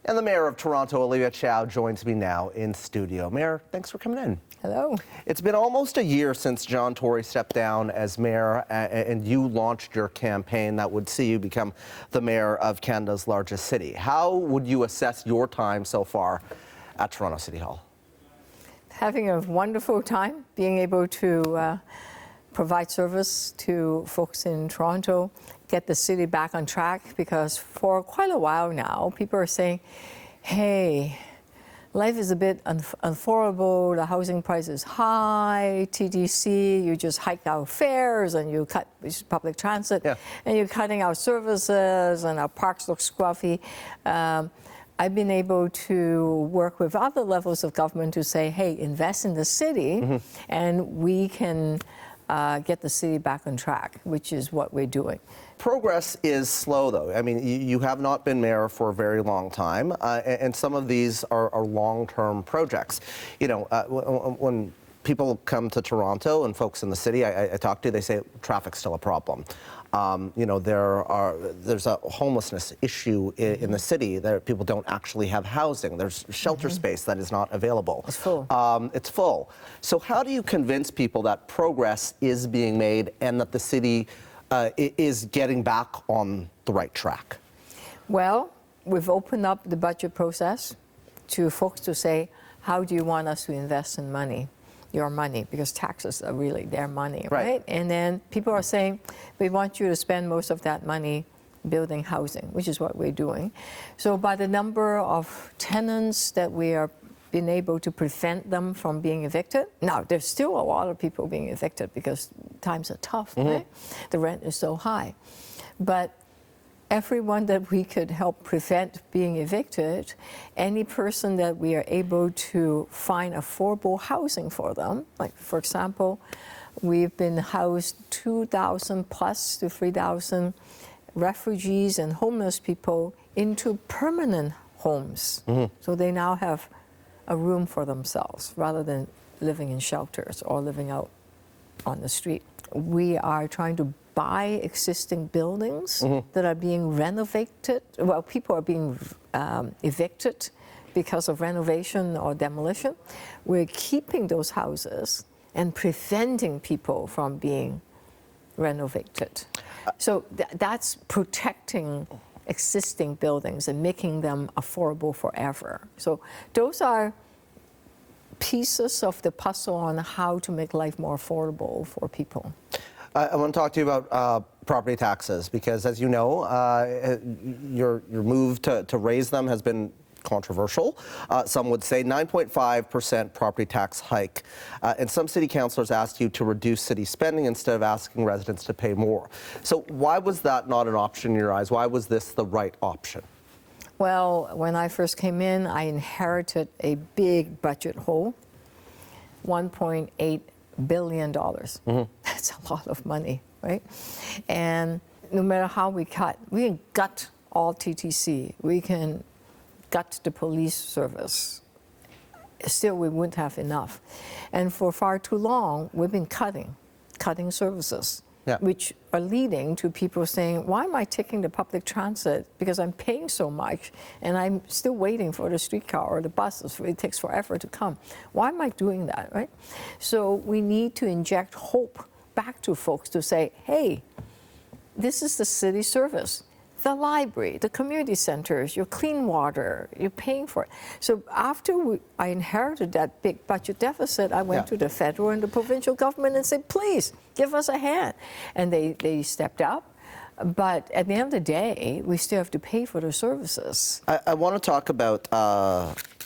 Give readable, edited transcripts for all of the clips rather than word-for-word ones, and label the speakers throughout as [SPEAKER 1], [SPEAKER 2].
[SPEAKER 1] And the Mayor of Toronto, Olivia Chow, joins me now in studio. Mayor, thanks for coming in.
[SPEAKER 2] Hello.
[SPEAKER 1] It's been almost a year since John Tory stepped down as mayor, and you launched your campaign that would see you become the mayor of Canada's largest city. How would you assess your time so far at Toronto City Hall?
[SPEAKER 2] Having a wonderful time, being able to provide service to folks in Toronto, get the city back on track, because for quite a while now, people are saying, hey, life is a bit unaffordable, the housing price is high, TTC, you just hike our fares and you cut public transit, and you're cutting our services and our parks look scruffy. I've been able to work with other levels of government to say, hey, invest in the city, and we can get the city back on track, which is what we're doing.
[SPEAKER 1] Progress is slow, though. I mean, you have not been mayor for a very long time, and some of these are long-term projects. You know, when people come to Toronto and folks in the city I talk to, they say traffic's still a problem. You know, there's a homelessness issue in the city that people don't actually have housing. There's shelter space that is not available.
[SPEAKER 2] It's full.
[SPEAKER 1] It's full. So how do you convince people that progress is being made and that the city is getting back on the right track?
[SPEAKER 2] Well, we've opened up the budget process to folks to say, how do you want us to invest in money? Your money, because taxes are really their money, right? And then people are saying, we want you to spend most of that money building housing, which is what we're doing. So by the number of tenants that we are being able to prevent them from being evicted. Now, there's still a lot of people being evicted because times are tough, right? The rent is so high. But everyone that we could help prevent being evicted, any person that we are able to find affordable housing for them, like for example, we've been housed 2,000 plus to 3,000 refugees and homeless people into permanent homes. So they now have a room for themselves rather than living in shelters or living out on the street. We are trying to buy existing buildings that are being renovated. Well, people are being evicted because of renovation or demolition. We're keeping those houses and preventing people from being renovated. So that's protecting existing buildings and making them affordable forever. So those are pieces of the puzzle on how to make life more affordable for people.
[SPEAKER 1] I want to talk to you about property taxes, because as you know, your move to raise them has been controversial. Some would say 9.5% property tax hike. And some city councillors asked you to reduce city spending instead of asking residents to pay more. So why was that not an option in your eyes? Why was this the right option?
[SPEAKER 2] Well, when I first came in, I inherited a big budget hole, $1.8 billion. That's a lot of money, right? And no matter how we cut, we can gut all TTC. We can gut the police service. Still, we wouldn't have enough. And for far too long, we've been cutting services, which are leading to people saying, why am I taking the public transit? Because I'm paying so much and I'm still waiting for the streetcar or the buses. It takes forever to come. Why am I doing that, right? So we need to inject hope back to folks to say, hey, this is the city service. The library, the community centers, your clean water, you're paying for it. So after I inherited that big budget deficit, I went to the federal and the provincial government and said, please, give us a hand. And they stepped up. But at the end of the day, we still have to pay for the services.
[SPEAKER 1] I want to talk about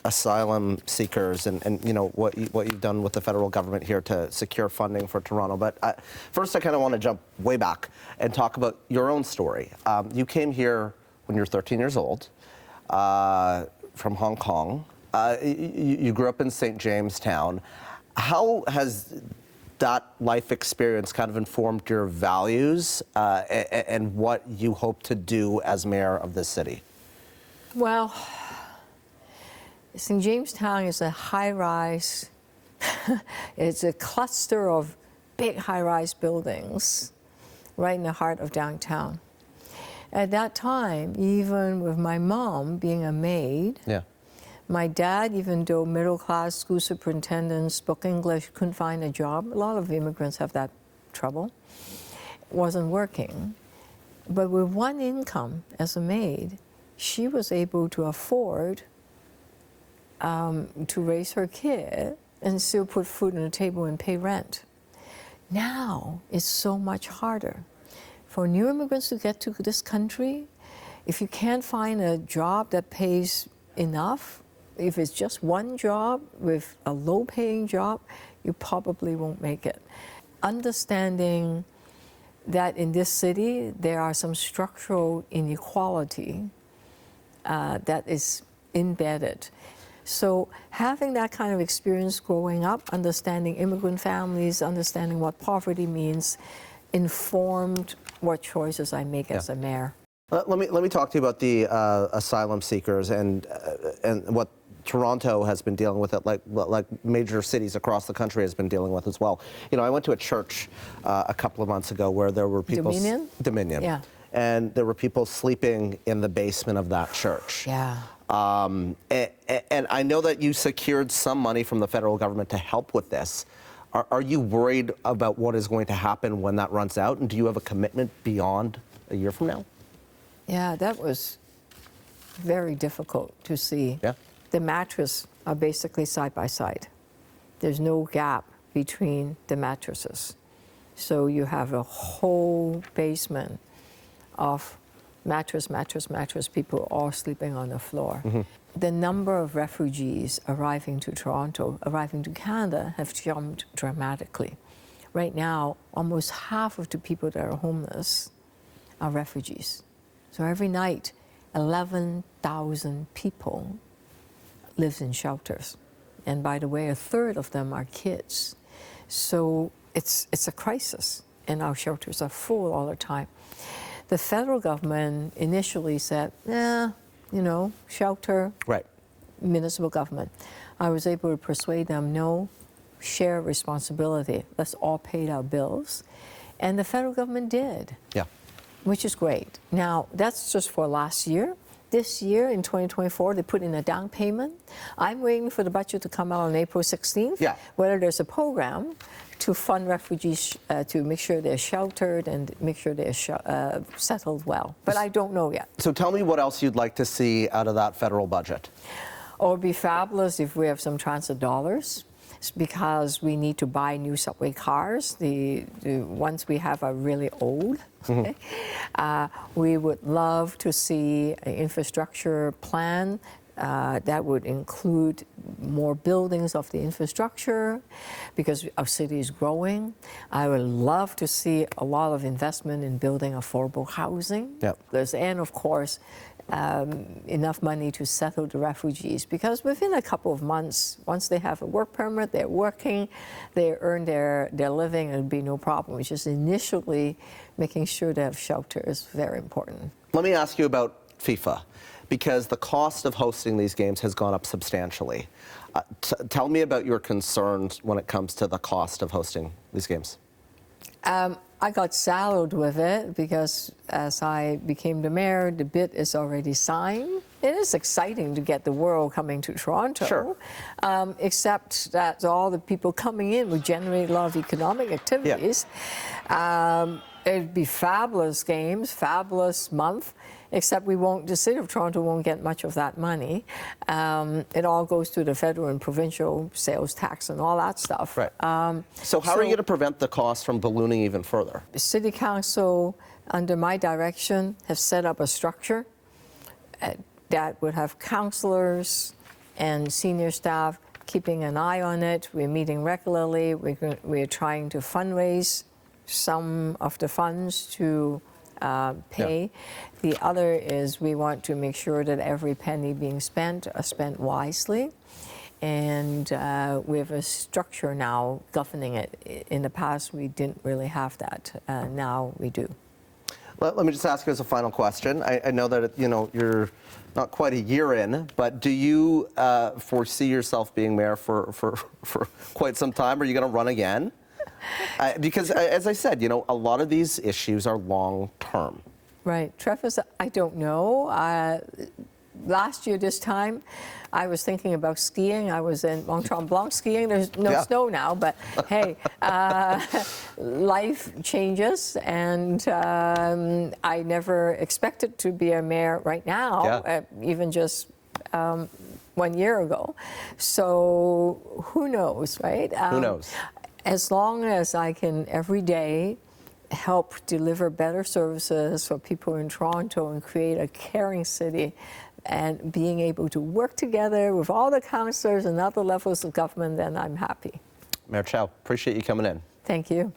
[SPEAKER 1] asylum seekers and you know what you've done with the federal government here to secure funding for Toronto. But first, I kind of want to jump way back and talk about your own story. You came here when you were 13 years old from Hong Kong. You grew up in St. Jamestown. How has that life experience kind of informed your values and what you hope to do as mayor of this city?
[SPEAKER 2] Well, St. Jamestown is a high-rise, it's a cluster of big high-rise buildings right in the heart of downtown. At that time, even with my mom being a maid,
[SPEAKER 1] Yeah.
[SPEAKER 2] my dad, even though middle-class school superintendent, spoke English, couldn't find a job. A lot of immigrants have that trouble. Wasn't working. But with one income as a maid, she was able to afford to raise her kid and still put food on the table and pay rent. Now it's so much harder. For new immigrants to get to this country, if you can't find a job that pays enough, if it's just one job with a low-paying job, you probably won't make it. Understanding that in this city there are some structural inequality that is embedded. So having that kind of experience growing up, understanding immigrant families, understanding what poverty means, informed what choices I make as a mayor.
[SPEAKER 1] Let me talk to you about the asylum seekers and what Toronto has been dealing with, it like major cities across the country has been dealing with as well. You know, I went to a church a couple of months ago where there were people. Dominion.
[SPEAKER 2] Yeah.
[SPEAKER 1] And there were people sleeping in the basement of that church.
[SPEAKER 2] Yeah.
[SPEAKER 1] And I know that you secured some money from the federal government to help with this. Are you worried about what is going to happen when that runs out? And do you have a commitment beyond a year from now?
[SPEAKER 2] Yeah, that was very difficult to see.
[SPEAKER 1] Yeah.
[SPEAKER 2] The mattresses are basically side by side. There's no gap between the mattresses. So you have a whole basement of mattress, people all sleeping on the floor. Mm-hmm. The number of refugees arriving to Toronto, arriving to Canada, have jumped dramatically. Right now, almost half of the people that are homeless are refugees. So every night, 11,000 people live in shelters. And by the way, a third of them are kids. So it's a crisis, and our shelters are full all the time. The federal government initially said, shelter,
[SPEAKER 1] right.
[SPEAKER 2] Municipal government. I was able to persuade them, no, share responsibility. Let's all pay our bills. And the federal government did. Yeah. Which is great. Now, that's just for last year. This year, in 2024, they put in a down payment. I'm waiting for the budget to come out on April 16th, whether there's a program to fund refugees to make sure they're sheltered and make sure they're settled well. But I don't know yet.
[SPEAKER 1] So tell me what else you'd like to see out of that federal budget.
[SPEAKER 2] It would be fabulous if we have some transit dollars, because we need to buy new subway cars. The ones we have are really old. Mm-hmm. We would love to see an infrastructure plan that would include more buildings of the infrastructure, because our city is growing. I would love to see a lot of investment in building affordable housing. Yep. And of course, enough money to settle the refugees, because within a couple of months, once they have a work permit, they're working, they earn their living, it'll be no problem. It's just initially making sure they have shelter is very important.
[SPEAKER 1] Let me ask you about FIFA, because the cost of hosting these games has gone up substantially. Tell me about your concerns when it comes to the cost of hosting these games.
[SPEAKER 2] I got saddled with it because as I became the mayor, the bid is already signed. It is exciting to get the world coming to Toronto, sure. Except that all the people coming in would generate a lot of economic activities. Yeah. It'd be fabulous games, fabulous month, except the city of Toronto won't get much of that money. It all goes to the federal and provincial sales tax and all that stuff.
[SPEAKER 1] Right. So how are you going to prevent the cost from ballooning even further?
[SPEAKER 2] The City Council, under my direction, have set up a structure that would have councillors and senior staff keeping an eye on it. We're meeting regularly. We're trying to fundraise some of the funds to pay. Yeah. The other is we want to make sure that every penny being spent are spent wisely. And we have a structure now governing it. In the past, we didn't really have that. Now we do.
[SPEAKER 1] Let me just ask you as a final question. I know that you're not quite a year in, but do you foresee yourself being mayor for quite some time? Are you going to run again? Because, as I said, a lot of these issues are long term.
[SPEAKER 2] Right. Travis, I don't know. Last year this time, I was thinking about skiing. I was in Mont Tremblant skiing. There's no snow now, but hey, life changes, and I never expected to be a mayor right now, even just 1 year ago. So who knows, right?
[SPEAKER 1] Who knows?
[SPEAKER 2] As long as I can every day help deliver better services for people in Toronto and create a caring city, and being able to work together with all the councillors and other levels of government, then I'm happy.
[SPEAKER 1] Mayor Chow, appreciate you coming in.
[SPEAKER 2] Thank you.